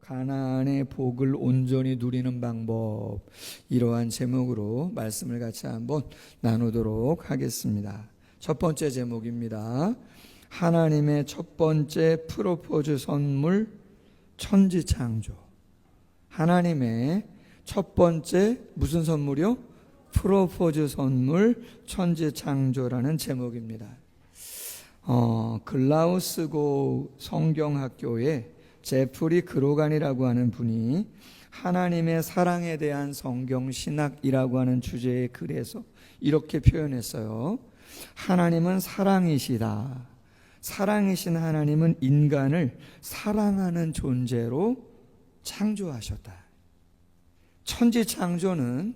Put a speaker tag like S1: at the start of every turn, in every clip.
S1: 가나안의 복을 온전히 누리는 방법, 이러한 제목으로 말씀을 같이 한번 나누도록 하겠습니다. 첫 번째 제목입니다. 하나님의 첫 번째 프로포즈 선물, 천지창조. 하나님의 첫 번째 무슨 선물이요? 프로포즈 선물, 천지창조라는 제목입니다. 글라우스고 성경학교에 제프리 그로간이라고 하는 분이 하나님의 사랑에 대한 성경신학이라고 하는 주제의 글에서 이렇게 표현했어요. 하나님은 사랑이시다. 사랑이신 하나님은 인간을 사랑하는 존재로 창조하셨다. 천지창조는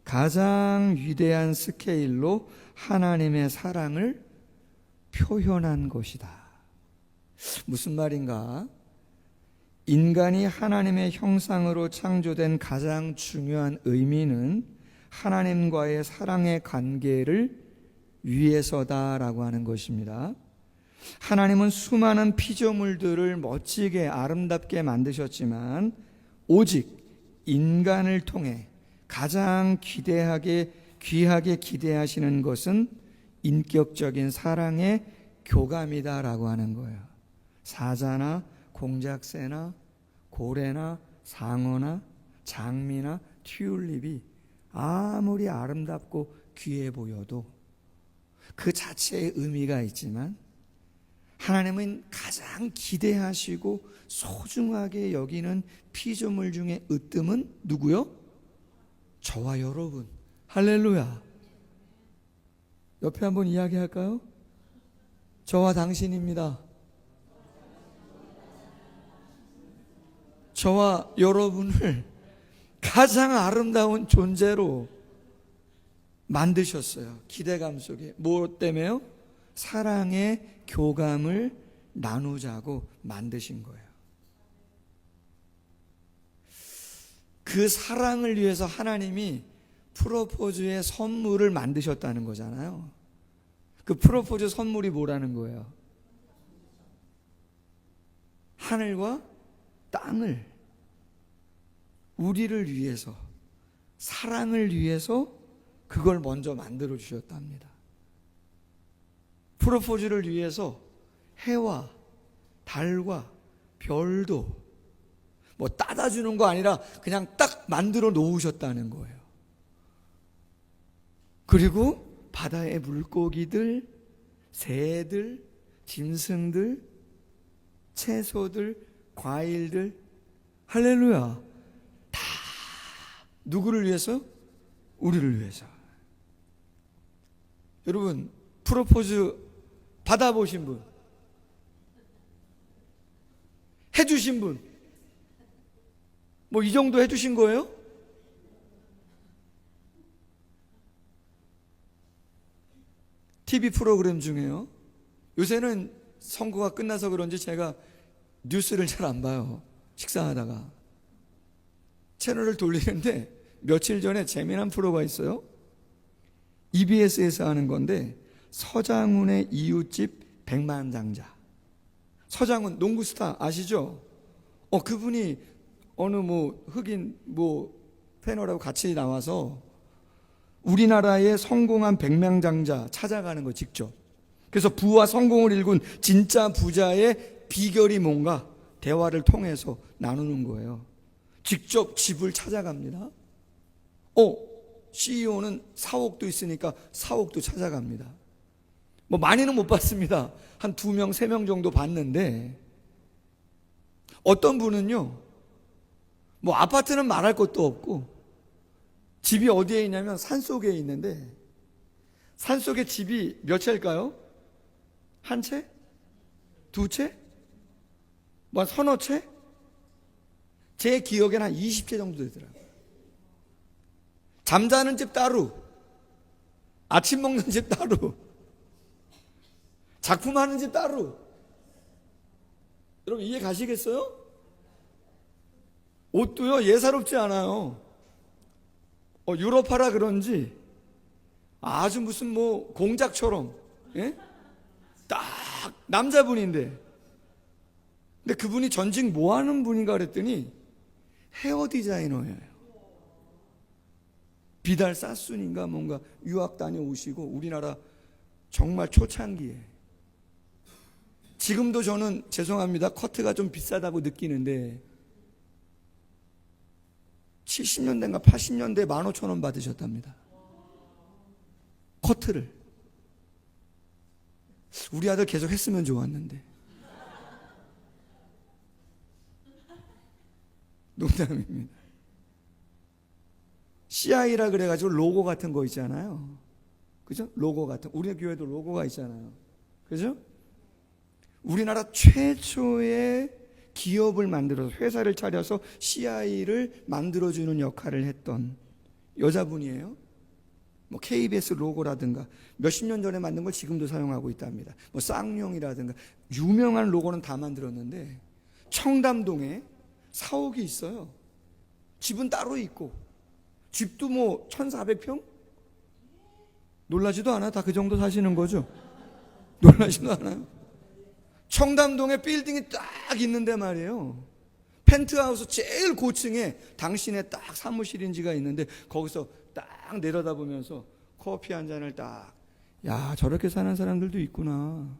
S1: 가장 위대한 스케일로 하나님의 사랑을 표현한 것이다. 무슨 말인가? 인간이 하나님의 형상으로 창조된 가장 중요한 의미는 하나님과의 사랑의 관계를 위해서다라고 하는 것입니다. 하나님은 수많은 피조물들을 멋지게 아름답게 만드셨지만 오직 인간을 통해 가장 귀하게 기대하시는 것은 인격적인 사랑의 교감이다라고 하는 거예요. 사자나 공작새나 고래나 상어나 장미나 튤립이 아무리 아름답고 귀해 보여도 그 자체의 의미가 있지만 하나님은 가장 기대하시고 소중하게 여기는 피조물 중에 으뜸은 누구요? 저와 여러분. 할렐루야. 옆에 한번 이야기할까요? 저와 당신입니다. 저와 여러분을 가장 아름다운 존재로 만드셨어요. 기대감 속에. 뭐 때문에요? 사랑의 교감을 나누자고 만드신 거예요. 그 사랑을 위해서 하나님이 프로포즈의 선물을 만드셨다는 거잖아요. 그 프로포즈 선물이 뭐라는 거예요? 하늘과 땅을, 우리를 위해서, 사랑을 위해서 그걸 먼저 만들어 주셨답니다. 프로포즈를 위해서 해와 달과 별도 뭐 따다 주는 거 아니라 그냥 딱 만들어 놓으셨다는 거예요. 그리고 바다의 물고기들, 새들, 짐승들, 채소들, 과일들, 할렐루야. 다 누구를 위해서? 우리를 위해서. 여러분, 프로포즈 받아보신 분, 해주신 분, 뭐 이 정도 해주신 거예요? TV 프로그램 중에요. 요새는 선거가 끝나서 그런지 제가 뉴스를 잘 안 봐요. 식사하다가 채널을 돌리는데 며칠 전에 재미난 프로가 있어요. EBS에서 하는 건데 서장훈의 이웃집 백만장자. 서장훈 농구 스타 아시죠? 그분이 어느 흑인 패널하고 같이 나와서 우리나라의 성공한 백만장자 찾아가는 거 직접. 그래서 부와 성공을 일군 진짜 부자의 비결이 뭔가 대화를 통해서 나누는 거예요. 직접 집을 찾아갑니다. CEO는 사옥도 있으니까 사옥도 찾아갑니다. 많이는 못 봤습니다. 한 2명, 3명 정도 봤는데 어떤 분은요, 아파트는 말할 것도 없고 집이 어디에 있냐면 산속에 있는데 산속에 집이 몇 채일까요? 한 채? 두 채? 서너 채? 제 기억에는 한 20채 정도 되더라고요. 잠자는 집 따로, 아침 먹는 집 따로, 작품하는 집 따로. 여러분 이해 가시겠어요? 옷도요 예사롭지 않아요. 유럽파라 그런지 아주 무슨 공작처럼, 예? 딱 남자분인데 근데 그분이 전직 뭐 하는 분인가 그랬더니 헤어 디자이너예요. 비달 사순인가 뭔가 유학 다녀오시고 우리나라 정말 초창기에. 지금도 저는 죄송합니다, 커트가 좀 비싸다고 느끼는데 70년대인가 80년대에 15,000원 받으셨답니다, 커트를. 우리 아들 계속 했으면 좋았는데. 농담입니다. CI라 그래가지고 로고 같은 거 있잖아요. 그죠? 로고 같은, 우리 교회도 로고가 있잖아요. 그죠? 우리나라 최초의 기업을 만들어서, 회사를 차려서 CI를 만들어주는 역할을 했던 여자분이에요. 뭐 KBS 로고라든가 몇십 년 전에 만든 걸 지금도 사용하고 있답니다. 뭐 쌍용이라든가 유명한 로고는 다 만들었는데, 청담동에 사옥이 있어요. 집은 따로 있고, 집도 뭐 1,400평? 놀라지도 않아? 다 그 정도 사시는 거죠? 놀라지도 않아요? 청담동에 빌딩이 딱 있는데 말이에요. 펜트하우스 제일 고층에 당신의 딱 사무실인지가 있는데, 거기서 딱 내려다보면서 커피 한 잔을 딱, 야, 저렇게 사는 사람들도 있구나.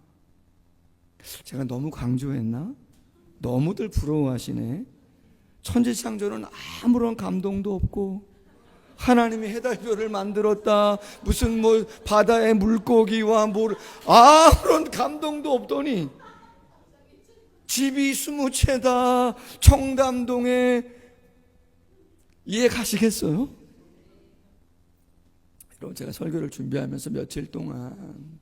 S1: 제가 너무 강조했나? 너무들 부러워하시네. 천지창조는 아무런 감동도 없고, 하나님이 해달별을 만들었다, 무슨 뭐 바다의 물고기와 뭘, 아무런 감동도 없더니 집이 20채다 청담동에. 이해 가시겠어요? 여러분, 제가 설교를 준비하면서 며칠 동안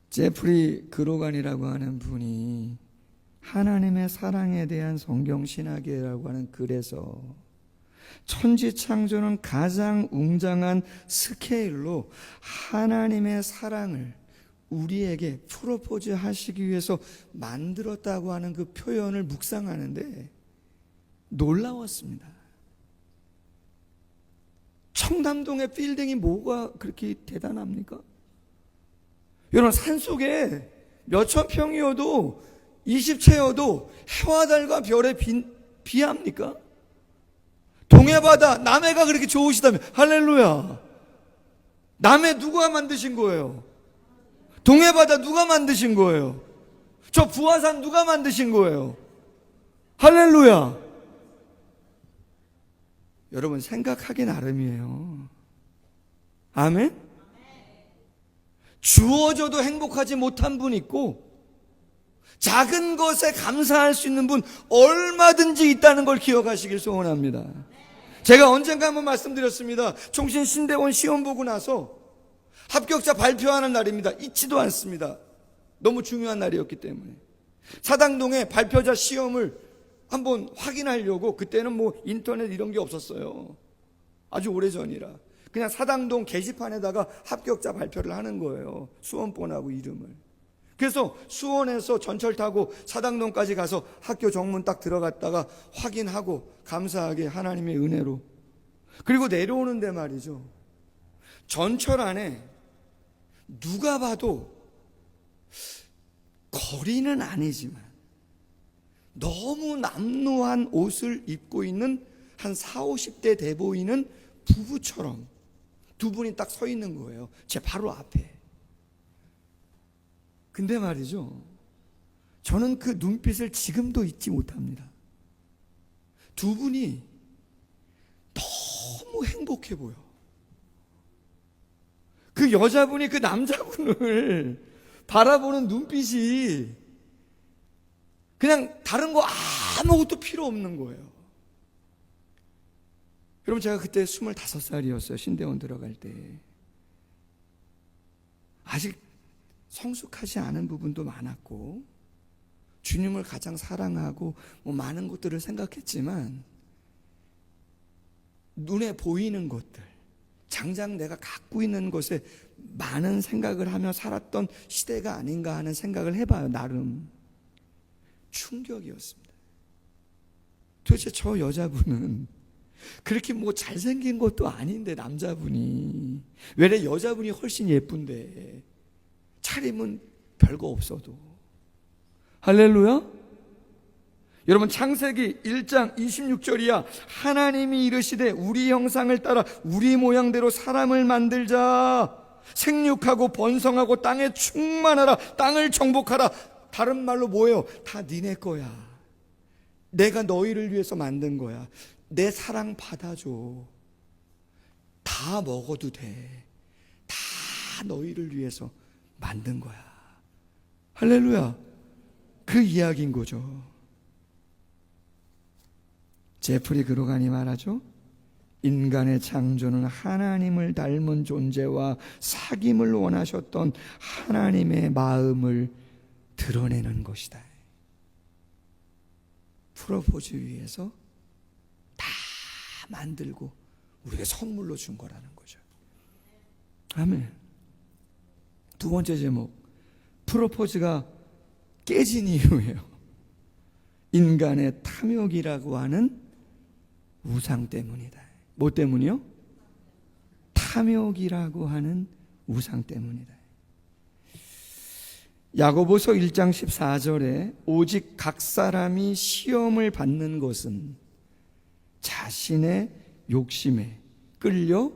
S1: 제프리 그로간이라고 하는 분이 하나님의 사랑에 대한 성경신학이라고 하는 글에서 천지창조는 가장 웅장한 스케일로 하나님의 사랑을 우리에게 프로포즈 하시기 위해서 만들었다고 하는 그 표현을 묵상하는데 놀라웠습니다. 청담동의 빌딩이 뭐가 그렇게 대단합니까? 여러분, 산속에 몇천 평이어도 20채여도 해와 달과 별에 비합니까? 동해바다, 남해가 그렇게 좋으시다면 할렐루야. 남해 누가 만드신 거예요? 동해바다 누가 만드신 거예요? 저 부화산 누가 만드신 거예요? 할렐루야. 여러분, 생각하기 나름이에요. 아멘? 주어져도 행복하지 못한 분 있고, 작은 것에 감사할 수 있는 분 얼마든지 있다는 걸 기억하시길 소원합니다. 제가 언젠가 한번 말씀드렸습니다. 총신 신대원 시험 보고 나서 합격자 발표하는 날입니다. 잊지도 않습니다. 너무 중요한 날이었기 때문에. 사당동에 발표자 시험을 한번 확인하려고, 그때는 뭐 인터넷 이런 게 없었어요. 아주 오래전이라. 그냥 사당동 게시판에다가 합격자 발표를 하는 거예요. 수험번하고 이름을. 그래서 수원에서 전철 타고 사당동까지 가서 학교 정문 딱 들어갔다가 확인하고, 감사하게 하나님의 은혜로, 그리고 내려오는데 말이죠, 전철 안에 누가 봐도 거리는 아니지만 너무 남루한 옷을 입고 있는 한 40, 50대 돼 보이는 부부처럼 두 분이 딱 서 있는 거예요, 제 바로 앞에. 근데 말이죠, 저는 그 눈빛을 지금도 잊지 못합니다. 두 분이 너무 행복해 보여. 그 여자분이 그 남자분을 바라보는 눈빛이 그냥 다른 거 아무것도 필요 없는 거예요. 여러분, 제가 그때 25살이었어요. 신대원 들어갈 때. 아직 성숙하지 않은 부분도 많았고, 주님을 가장 사랑하고 뭐 많은 것들을 생각했지만, 눈에 보이는 것들, 장장 내가 갖고 있는 것에 많은 생각을 하며 살았던 시대가 아닌가 하는 생각을 해봐요. 나름 충격이었습니다. 도대체 저 여자분은 그렇게 뭐 잘생긴 것도 아닌데, 남자분이 왜 여자분이 훨씬 예쁜데, 차림은 별거 없어도 할렐루야. 여러분, 창세기 1장 26절이야. 하나님이 이르시되 우리 형상을 따라 우리 모양대로 사람을 만들자. 생육하고 번성하고 땅에 충만하라. 땅을 정복하라. 다른 말로 뭐예요? 다 니네 거야. 내가 너희를 위해서 만든 거야. 내 사랑 받아줘. 다 먹어도 돼. 다 너희를 위해서 만든 거야. 할렐루야. 그 이야기인 거죠. 제프리 그로간이 말하죠. 인간의 창조는 하나님을 닮은 존재와 사귐을 원하셨던 하나님의 마음을 드러내는 것이다. 프로포즈 위해서 다 만들고 우리에게 선물로 준 거라는 거죠. 아멘. 두 번째 제목, 프로포즈가 깨진 이유예요. 인간의 탐욕이라고 하는 우상 때문이다. 뭐 때문이요? 탐욕이라고 하는 우상 때문이다. 야고보서 1장 14절에 오직 각 사람이 시험을 받는 것은 자신의 욕심에 끌려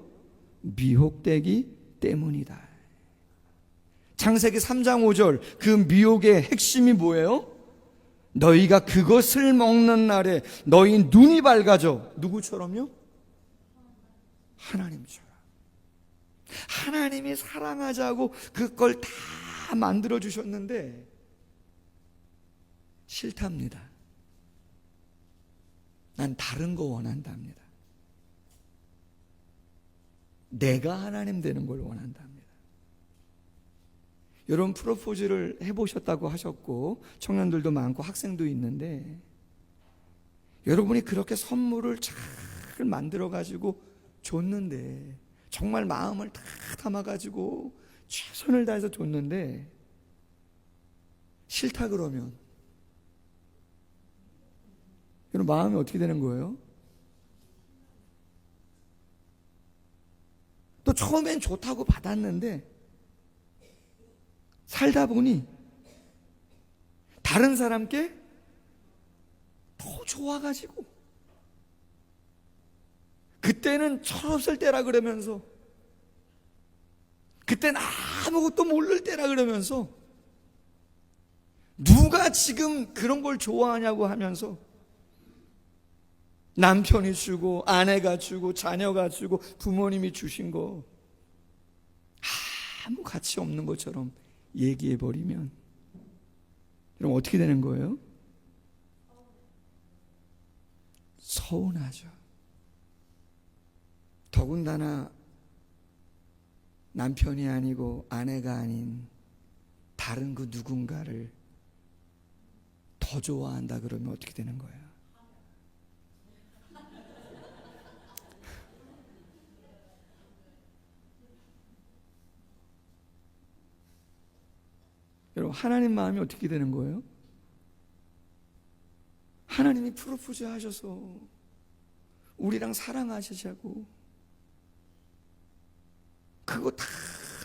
S1: 미혹되기 때문이다. 창세기 3장 5절, 그 미혹의 핵심이 뭐예요? 너희가 그것을 먹는 날에 너희 눈이 밝아져. 누구처럼요? 하나님처럼. 하나님이 사랑하자고 그걸 다 만들어 주셨는데 싫답니다. 난 다른 거 원한답니다. 내가 하나님 되는 걸 원한답니다. 여러분, 프로포즈를 해보셨다고 하셨고 청년들도 많고 학생도 있는데, 여러분이 그렇게 선물을 잘 만들어 가지고 줬는데, 정말 마음을 다 담아 가지고 최선을 다해서 줬는데 싫다 그러면 여러분 마음이 어떻게 되는 거예요? 또 처음엔 좋다고 받았는데 살다 보니 다른 사람께 더 좋아가지고, 그때는 철없을 때라 그러면서, 그때는 아무것도 모를 때라 그러면서, 누가 지금 그런 걸 좋아하냐고 하면서 남편이 주고 아내가 주고 자녀가 주고 부모님이 주신 거 아무 가치 없는 것처럼 얘기해버리면 그럼 어떻게 되는 거예요? 서운하죠. 더군다나 남편이 아니고 아내가 아닌 다른 그 누군가를 더 좋아한다 그러면 어떻게 되는 거예요? 여러분, 하나님 마음이 어떻게 되는 거예요? 하나님이 프로포즈 하셔서 우리랑 사랑하시자고 그거 다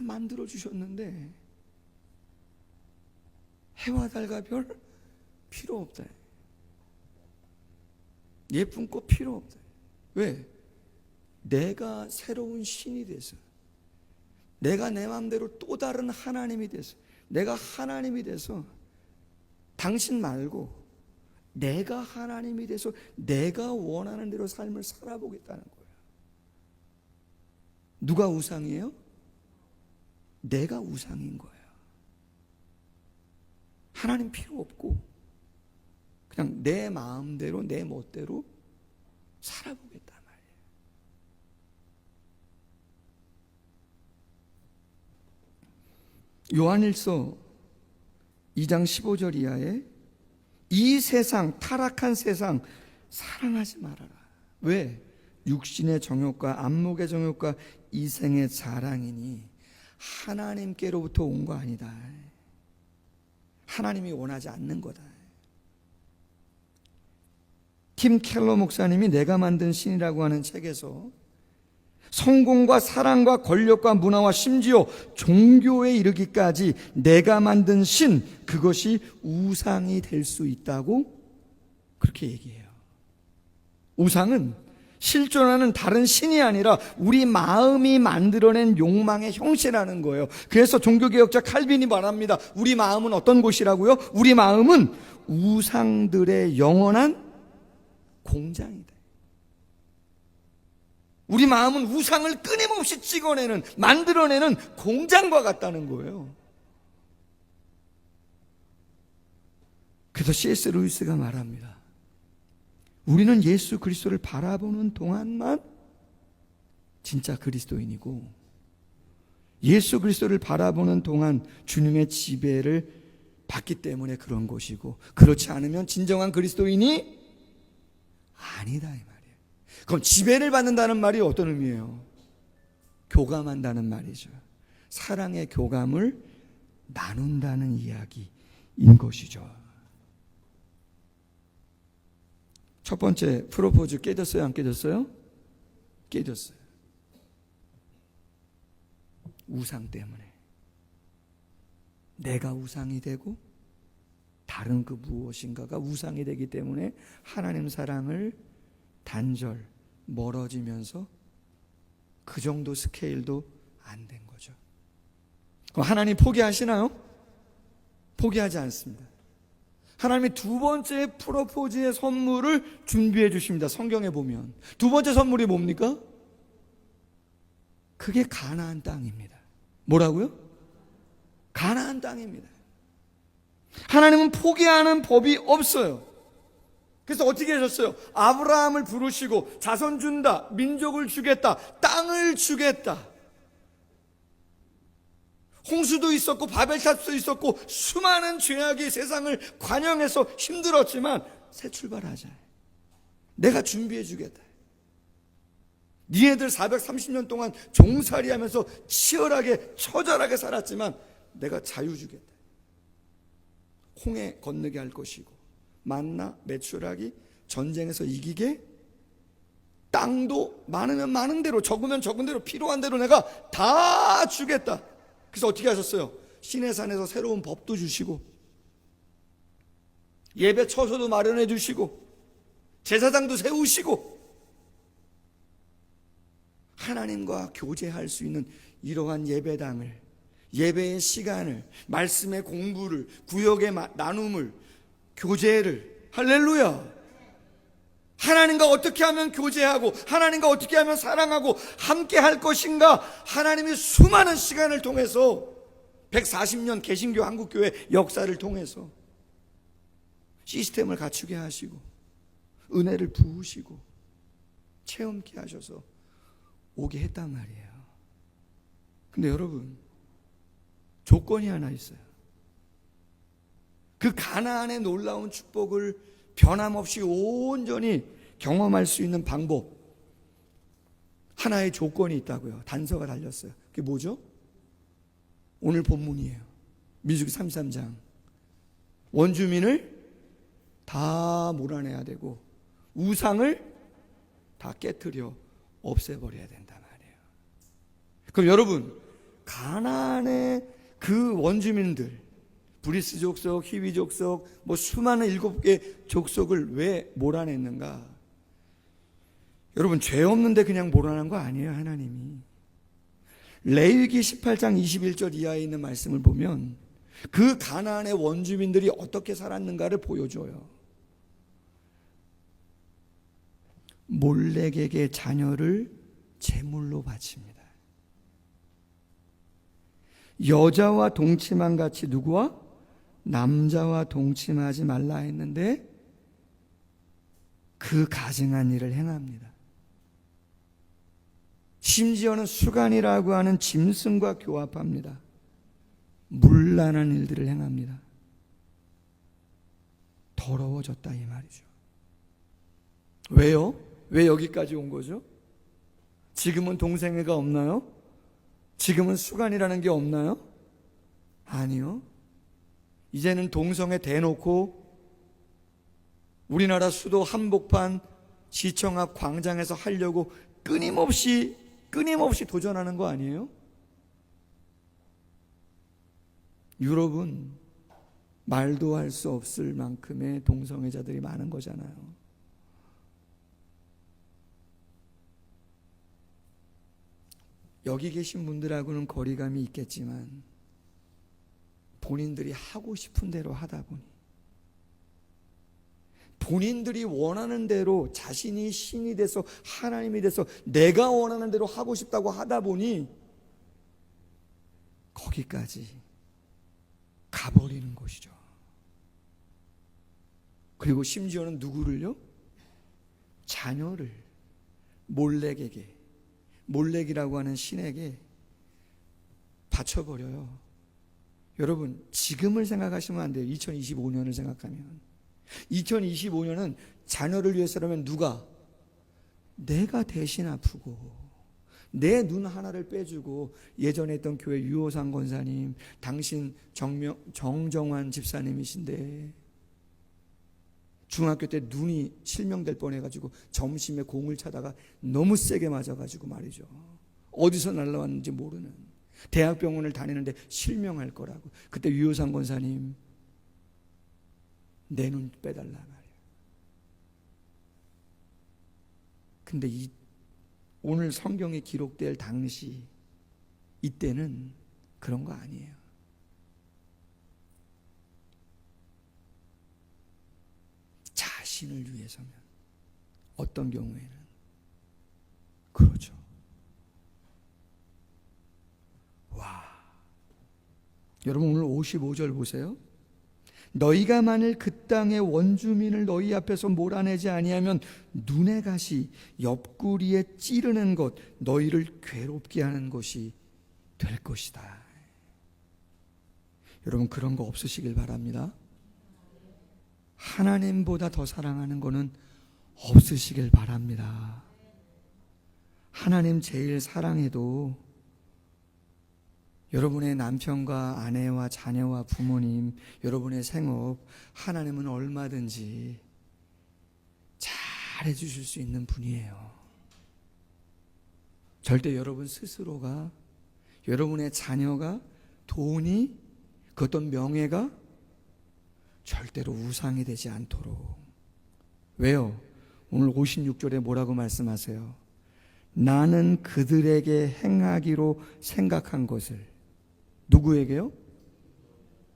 S1: 만들어 주셨는데 해와 달과 별 필요 없다. 예쁜 꽃 필요 없다. 왜? 내가 새로운 신이 돼서, 내가 내 마음대로 또 다른 하나님이 돼서, 내가 하나님이 돼서 당신 말고 내가 하나님이 돼서 내가 원하는 대로 삶을 살아보겠다는 거예요. 누가 우상이에요? 내가 우상인 거예요. 하나님 필요 없고 그냥 내 마음대로 내 멋대로 살아보겠단 말이에요. 요한일서 2장 15절 이하에 이 세상, 타락한 세상 사랑하지 말아라. 왜? 육신의 정욕과 안목의 정욕과 이생의 자랑이니 하나님께로부터 온 거 아니다. 하나님이 원하지 않는 거다. 팀 켈러 목사님이 내가 만든 신이라고 하는 책에서 성공과 사랑과 권력과 문화와 심지어 종교에 이르기까지 내가 만든 신, 그것이 우상이 될 수 있다고 그렇게 얘기해요. 우상은 실존하는 다른 신이 아니라 우리 마음이 만들어낸 욕망의 형체라는 거예요. 그래서 종교개혁자 칼빈이 말합니다. 우리 마음은 어떤 곳이라고요? 우리 마음은 우상들의 영원한 공장이다. 우리 마음은 우상을 끊임없이 찍어내는, 만들어내는 공장과 같다는 거예요. 그래서 C.S. 루이스가 말합니다. 우리는 예수 그리스도를 바라보는 동안만 진짜 그리스도인이고, 예수 그리스도를 바라보는 동안 주님의 지배를 받기 때문에 그런 것이고, 그렇지 않으면 진정한 그리스도인이 아니다 이 말이에요. 그럼 지배를 받는다는 말이 어떤 의미예요? 교감한다는 말이죠. 사랑의 교감을 나눈다는 이야기인 것이죠. 첫 번째 프로포즈 깨졌어요? 안 깨졌어요? 깨졌어요. 우상 때문에. 내가 우상이 되고 다른 그 무엇인가가 우상이 되기 때문에 하나님 사랑을 단절, 멀어지면서 그 정도 스케일도 안 된 거죠. 그럼 하나님 포기하시나요? 포기하지 않습니다. 하나님이 두 번째 프로포즈의 선물을 준비해 주십니다. 성경에 보면 두 번째 선물이 뭡니까? 그게 가나안 땅입니다. 뭐라고요? 가나안 땅입니다. 하나님은 포기하는 법이 없어요. 그래서 어떻게 하셨어요? 아브라함을 부르시고 자손 준다, 민족을 주겠다, 땅을 주겠다. 홍수도 있었고 바벨탑도 있었고 수많은 죄악이 세상을 관영해서 힘들었지만 새 출발하자. 내가 준비해 주겠다. 니네들 430년 동안 종살이하면서 치열하게 처절하게 살았지만 내가 자유 주겠다. 홍해 건너게 할 것이고 만나 매출하기 전쟁에서 이기게 땅도 많으면 많은 대로 적으면 적은 대로 필요한 대로 내가 다 주겠다. 그래서 어떻게 하셨어요? 시내산에서 새로운 법도 주시고 예배 처소도 마련해 주시고 제사장도 세우시고 하나님과 교제할 수 있는 이러한 예배당을, 예배의 시간을, 말씀의 공부를, 구역의 나눔을, 교제를, 할렐루야. 하나님과 어떻게 하면 교제하고 하나님과 어떻게 하면 사랑하고 함께 할 것인가, 하나님의 수많은 시간을 통해서 140년 개신교 한국교회 역사를 통해서 시스템을 갖추게 하시고 은혜를 부으시고 체험케 하셔서 오게 했단 말이에요. 근데 여러분, 조건이 하나 있어요. 그 가나안의 놀라운 축복을 변함없이 온전히 경험할 수 있는 방법, 하나의 조건이 있다고요. 단서가 달렸어요. 그게 뭐죠? 오늘 본문이에요. 민수기 33장. 원주민을 다 몰아내야 되고 우상을 다 깨트려 없애버려야 된단 말이에요. 그럼 여러분, 가나안의 그 원주민들, 브리스 족속, 히위 족속, 뭐 수많은 7개 족속을 왜 몰아냈는가? 여러분, 죄 없는데 그냥 몰아낸 거 아니에요, 하나님이. 레위기 18장 21절 이하에 있는 말씀을 보면 그 가나안의 원주민들이 어떻게 살았는가를 보여줘요. 몰렉에게 자녀를 제물로 바칩니다. 여자와 동침한 같이 누구와? 남자와 동침하지 말라 했는데 그 가증한 일을 행합니다. 심지어는 수간이라고 하는 짐승과 교합합니다. 문란한 일들을 행합니다. 더러워졌다 이 말이죠. 왜요? 왜 여기까지 온 거죠? 지금은 동생애가 없나요? 지금은 수간이라는 게 없나요? 아니요. 이제는 동성애 대놓고 우리나라 수도 한복판 시청 앞 광장에서 하려고 끊임없이 끊임없이 도전하는 거 아니에요? 유럽은 말도 할 수 없을 만큼의 동성애자들이 많은 거잖아요. 여기 계신 분들하고는 거리감이 있겠지만 본인들이 하고 싶은 대로 하다 보니, 본인들이 원하는 대로 자신이 신이 돼서 하나님이 돼서 내가 원하는 대로 하고 싶다고 하다 보니 거기까지 가버리는 것이죠. 그리고 심지어는 누구를요? 자녀를 몰렉이라고 하는 신에게 바쳐버려요. 여러분, 지금을 생각하시면 안 돼요. 2025년을 생각하면. 2025년은 자녀를 위해서라면 누가? 내가 대신 아프고 내 눈 하나를 빼주고, 예전에 했던 교회 유호상 권사님, 당신 정정환 집사님이신데 중학교 때 눈이 실명될 뻔해가지고 점심에 공을 차다가 너무 세게 맞아가지고 말이죠, 어디서 날라왔는지 모르는, 대학병원을 다니는데 실명할 거라고. 그때 유호상 권사님 내 눈 빼달라 말이야. 근데 오늘 성경에 기록될 당시 이때는 그런 거 아니에요. 자신을 위해서면 어떤 경우에는 그러죠. 와, 여러분 오늘 55절 보세요. 너희가 만일 그 땅의 원주민을 너희 앞에서 몰아내지 아니하면 눈의 가시 옆구리에 찌르는 것, 너희를 괴롭게 하는 것이 될 것이다. 여러분, 그런 거 없으시길 바랍니다. 하나님보다 더 사랑하는 거는 없으시길 바랍니다. 하나님 제일 사랑해도 여러분의 남편과 아내와 자녀와 부모님, 여러분의 생업, 하나님은 얼마든지 잘 해주실 수 있는 분이에요. 절대 여러분 스스로가, 여러분의 자녀가, 돈이, 그 어떤 명예가 절대로 우상이 되지 않도록. 왜요? 오늘 56절에 뭐라고 말씀하세요? 나는 그들에게 행하기로 생각한 것을. 누구에게요?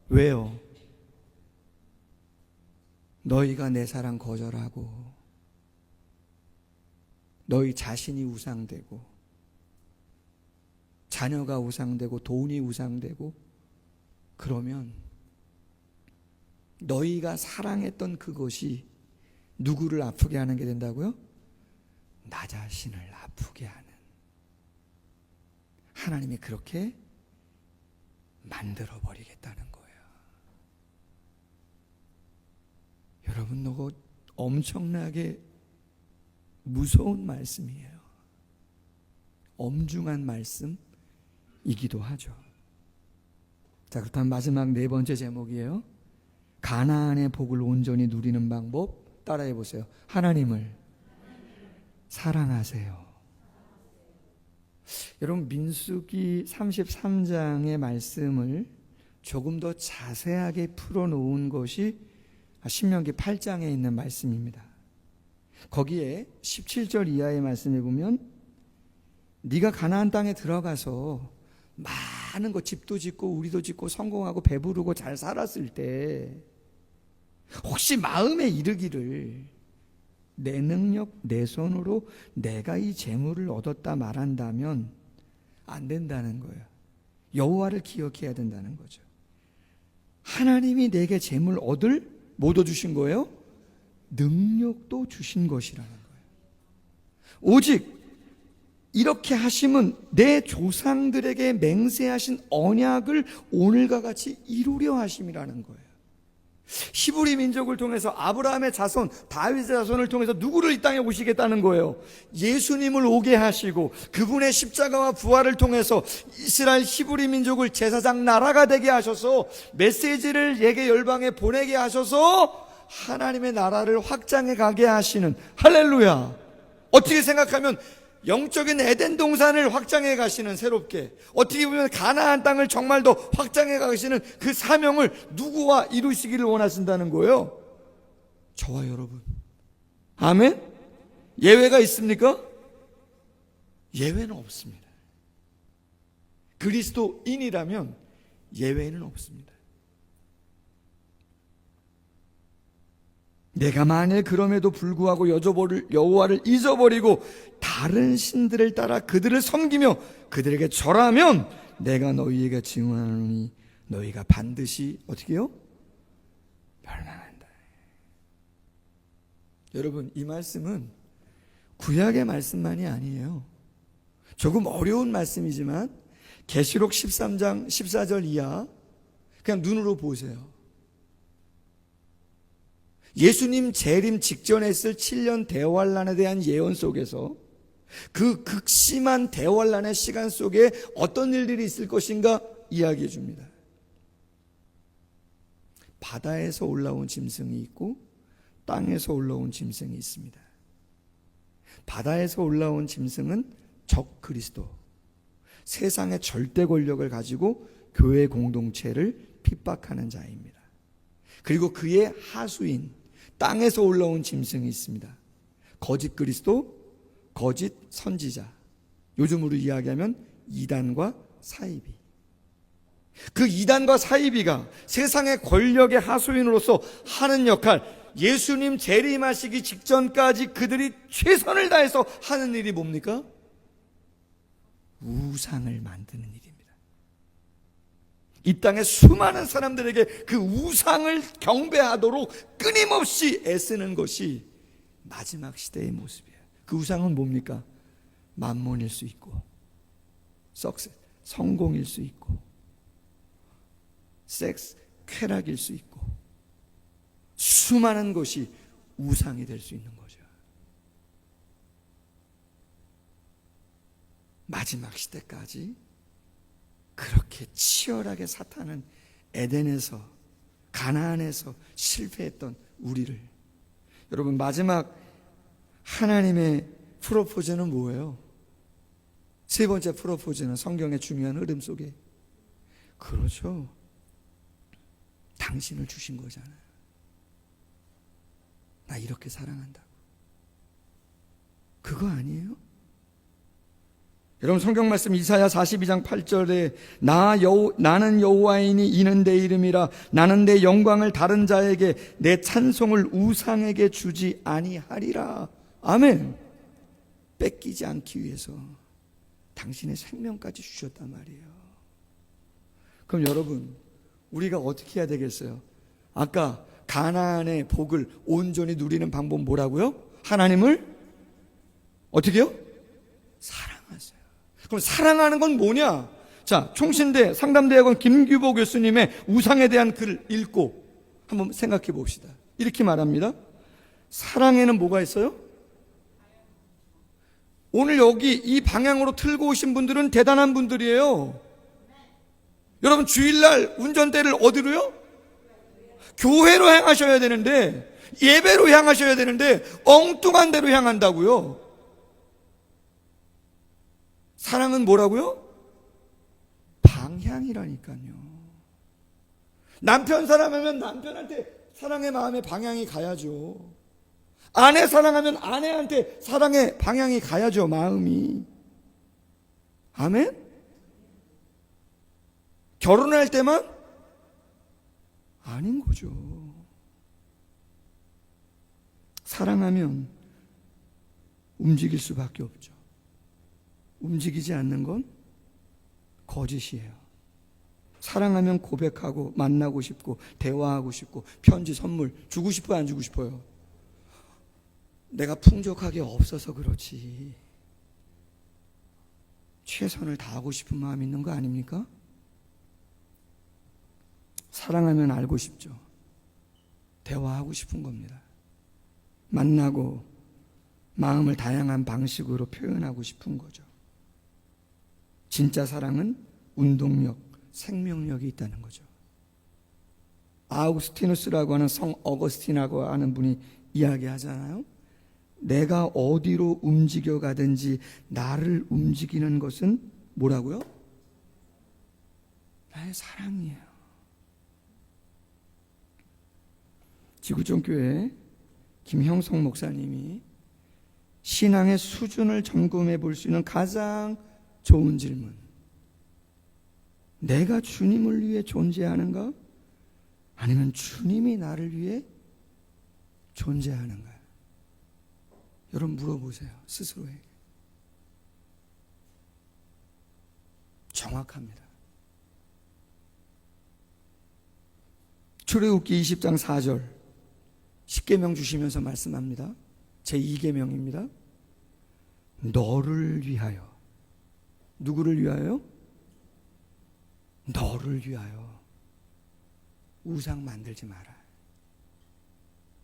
S1: 왜요? 너희가 내 사랑 거절하고 너희 자신이 우상되고 자녀가 우상되고 돈이 우상되고 그러면 너희가 사랑했던 그것이 누구를 아프게 하는 게 된다고요? 나 자신을 아프게 하는. 하나님이 그렇게 만들어버리겠다는 거예요. 여러분, 너무 엄청나게 무서운 말씀이에요. 엄중한 말씀이기도 하죠. 자, 그렇다면 마지막 네 번째 제목이에요. 가나안의 복을 온전히 누리는 방법. 따라해 보세요. 하나님을 사랑하세요. 여러분, 민수기 33장의 말씀을 조금 더 자세하게 풀어놓은 것이 신명기 8장에 있는 말씀입니다. 거기에 17절 이하의 말씀에 보면, 네가 가나안 땅에 들어가서 많은 거 집도 짓고 우리도 짓고 성공하고 배부르고 잘 살았을 때 혹시 마음에 이르기를 내 능력, 내 손으로 내가 이 재물을 얻었다 말한다면 안 된다는 거예요. 여호와를 기억해야 된다는 거죠. 하나님이 내게 재물 못 얻어주신 거예요? 능력도 주신 것이라는 거예요. 오직 이렇게 하심은 내 조상들에게 맹세하신 언약을 오늘과 같이 이루려 하심이라는 거예요. 히브리 민족을 통해서 아브라함의 자손, 다윗의 자손을 통해서 누구를 이 땅에 오시겠다는 거예요? 예수님을 오게 하시고 그분의 십자가와 부활을 통해서 이스라엘 히브리 민족을 제사장 나라가 되게 하셔서 메시지를 예계 열방에 보내게 하셔서 하나님의 나라를 확장해 가게 하시는, 할렐루야. 어떻게 생각하면 영적인 에덴 동산을 확장해 가시는, 새롭게 어떻게 보면 가나안 땅을 정말 더 확장해 가시는 그 사명을 누구와 이루시기를 원하신다는 거예요? 저와 여러분. 아멘? 예외가 있습니까? 예외는 없습니다. 그리스도인이라면 예외는 없습니다. 내가 만일 그럼에도 불구하고 여호와를 잊어버리고 다른 신들을 따라 그들을 섬기며 그들에게 절하면 내가 너희에게 증언하노니 너희가 반드시 어떻게 해요? 멸망한다. 여러분, 이 말씀은 구약의 말씀만이 아니에요. 조금 어려운 말씀이지만 계시록 13장 14절 이하 그냥 눈으로 보세요. 예수님 재림 직전에 있을 7년 대환란에 대한 예언 속에서 그 극심한 대환란의 시간 속에 어떤 일들이 있을 것인가 이야기해 줍니다. 바다에서 올라온 짐승이 있고 땅에서 올라온 짐승이 있습니다. 바다에서 올라온 짐승은 적 그리스도, 세상의 절대 권력을 가지고 교회 공동체를 핍박하는 자입니다. 그리고 그의 하수인 땅에서 올라온 짐승이 있습니다. 거짓 그리스도, 거짓 선지자, 요즘으로 이야기하면 이단과 사이비. 그 이단과 사이비가 세상의 권력의 하수인으로서 하는 역할, 예수님 재림하시기 직전까지 그들이 최선을 다해서 하는 일이 뭡니까? 우상을 만드는 일입니다. 이 땅의 수많은 사람들에게 그 우상을 경배하도록 끊임없이 애쓰는 것이 마지막 시대의 모습이에요. 그 우상은 뭡니까? 만몬일 수 있고, 성공일 수 있고, 섹스, 쾌락일 수 있고, 수많은 것이 우상이 될 수 있는 거죠. 마지막 시대까지 그렇게 치열하게 사탄은 에덴에서, 가나안에서 실패했던 우리를, 여러분, 마지막 하나님의 프로포즈는 뭐예요? 세 번째 프로포즈는 성경의 중요한 흐름 속에, 그렇죠, 당신을 주신 거잖아요. 나 이렇게 사랑한다고. 그거 아니에요? 여러분, 성경 말씀 이사야 42장 8절에 나는 여호와이니 이는 내 이름이라. 나는 내 영광을 다른 자에게, 내 찬송을 우상에게 주지 아니하리라. 아멘. 뺏기지 않기 위해서 당신의 생명까지 주셨단 말이에요. 그럼 여러분, 우리가 어떻게 해야 되겠어요? 아까 가나안의 복을 온전히 누리는 방법 뭐라고요? 하나님을 어떻게 해요? 사랑하세요. 그럼 사랑하는 건 뭐냐? 자, 총신대 상담대학원 김규보 교수님의 우상에 대한 글을 읽고 한번 생각해 봅시다. 이렇게 말합니다. 사랑에는 뭐가 있어요? 오늘 여기 이 방향으로 틀고 오신 분들은 대단한 분들이에요. 여러분, 주일날 운전대를 어디로요? 교회로 향하셔야 되는데, 예배로 향하셔야 되는데 엉뚱한 데로 향한다고요. 사랑은 뭐라고요? 방향이라니까요. 남편 사랑하면 남편한테 사랑의 마음의 방향이 가야죠. 아내 사랑하면 아내한테 사랑의 방향이 가야죠, 마음이. 아멘? 결혼할 때만? 아닌 거죠. 사랑하면 움직일 수밖에 없죠. 움직이지 않는 건 거짓이에요. 사랑하면 고백하고 만나고 싶고 대화하고 싶고 편지 선물 주고 싶어요, 안 주고 싶어요? 내가 풍족하게 없어서 그렇지 최선을 다하고 싶은 마음이 있는 거 아닙니까? 사랑하면 알고 싶죠. 대화하고 싶은 겁니다. 만나고 마음을 다양한 방식으로 표현하고 싶은 거죠. 진짜 사랑은 운동력, 생명력이 있다는 거죠. 아우구스티누스라고 하는 성 어거스틴이라고 하는 분이 이야기하잖아요. 내가 어디로 움직여 가든지 나를 움직이는 것은 뭐라고요? 나의 사랑이에요. 지구촌교회 김형성 목사님이 신앙의 수준을 점검해 볼 수 있는 가장 좋은 질문, 내가 주님을 위해 존재하는가? 아니면 주님이 나를 위해 존재하는가? 여러분 물어보세요, 스스로에게. 정확합니다. 출애굽기 20장 4절 10계명 주시면서 말씀합니다. 제2계명입니다. 너를 위하여. 누구를 위하여? 너를 위하여 우상 만들지 마라.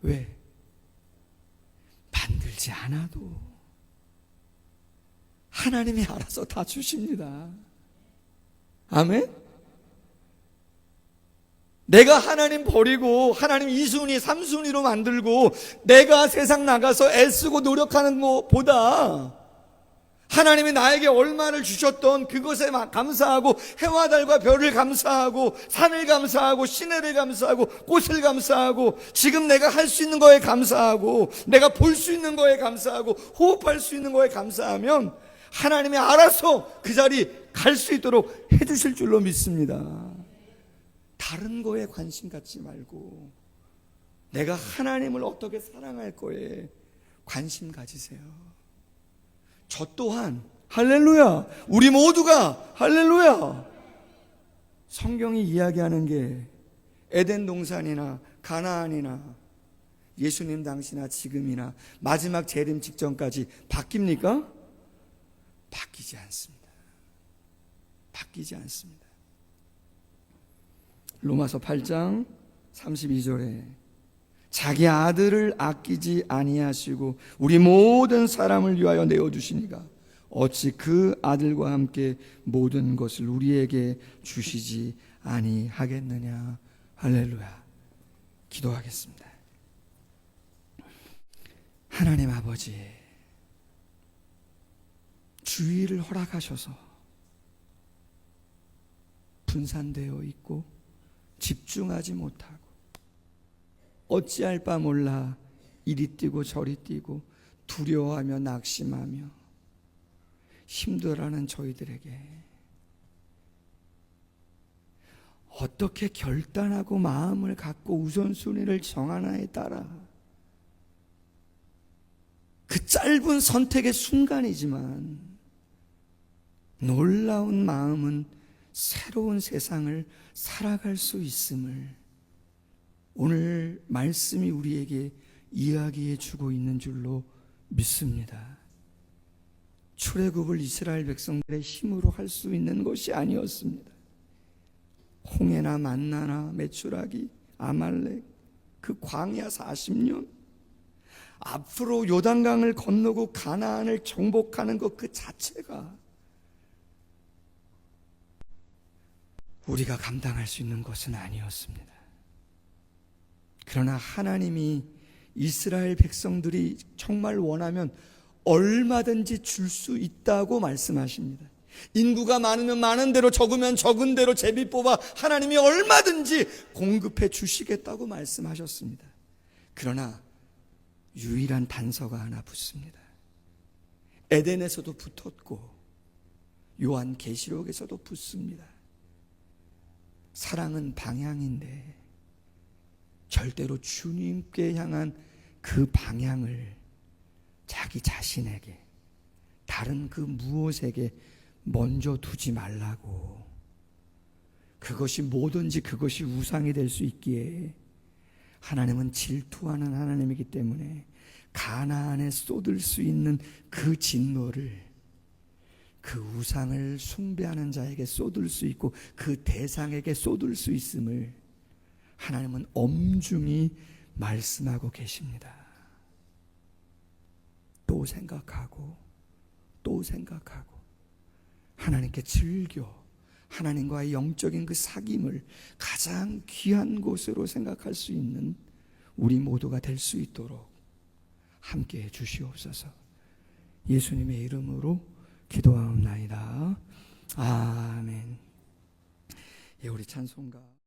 S1: 왜? 만들지 않아도 하나님이 알아서 다 주십니다. 아멘? 내가 하나님 버리고 하나님 2순위, 3순위로 만들고 내가 세상 나가서 애쓰고 노력하는 것보다 하나님이 나에게 얼마를 주셨던 그것에 감사하고 해와 달과 별을 감사하고 산을 감사하고 시내를 감사하고 꽃을 감사하고 지금 내가 할 수 있는 거에 감사하고 내가 볼 수 있는 거에 감사하고 호흡할 수 있는 거에 감사하면 하나님이 알아서 그 자리 갈 수 있도록 해주실 줄로 믿습니다. 다른 거에 관심 갖지 말고 내가 하나님을 어떻게 사랑할 거에 관심 가지세요. 저 또한 할렐루야, 우리 모두가 할렐루야. 성경이 이야기하는 게 에덴 동산이나 가나안이나 예수님 당시나 지금이나 마지막 재림 직전까지 바뀝니까? 바뀌지 않습니다. 바뀌지 않습니다. 로마서 8장 32절에 자기 아들을 아끼지 아니하시고 우리 모든 사람을 위하여 내어주시니가 어찌 그 아들과 함께 모든 것을 우리에게 주시지 아니하겠느냐. 할렐루야. 기도하겠습니다. 하나님 아버지, 주의를 허락하셔서 분산되어 있고 집중하지 못하고 어찌할 바 몰라 이리 뛰고 저리 뛰고 두려워하며 낙심하며 힘들어하는 저희들에게 어떻게 결단하고 마음을 갖고 우선순위를 정하나에 따라 그 짧은 선택의 순간이지만 놀라운 마음은 새로운 세상을 살아갈 수 있음을 오늘 말씀이 우리에게 이야기해 주고 있는 줄로 믿습니다. 출애굽을 이스라엘 백성들의 힘으로 할 수 있는 것이 아니었습니다. 홍해나 만나나 메추라기, 아말렉, 그 광야 40년, 앞으로 요단강을 건너고 가나안을 정복하는 것 그 자체가 우리가 감당할 수 있는 것은 아니었습니다. 그러나 하나님이 이스라엘 백성들이 정말 원하면 얼마든지 줄 수 있다고 말씀하십니다. 인구가 많으면 많은 대로, 적으면 적은 대로 제비 뽑아 하나님이 얼마든지 공급해 주시겠다고 말씀하셨습니다. 그러나 유일한 단서가 하나 붙습니다. 에덴에서도 붙었고 요한계시록에서도 붙습니다. 사랑은 방향인데 절대로 주님께 향한 그 방향을 자기 자신에게, 다른 그 무엇에게 먼저 두지 말라고. 그것이 뭐든지 그것이 우상이 될 수 있기에 하나님은 질투하는 하나님이기 때문에 가나안에 쏟을 수 있는 그 진노를 그 우상을 숭배하는 자에게 쏟을 수 있고 그 대상에게 쏟을 수 있음을 하나님은 엄중히 말씀하고 계십니다. 또 생각하고 또 생각하고 하나님께 즐겨 하나님과의 영적인 그 사귐을 가장 귀한 곳으로 생각할 수 있는 우리 모두가 될 수 있도록 함께 해 주시옵소서. 예수님의 이름으로 기도하옵나이다. 아멘. 예, 우리 찬송가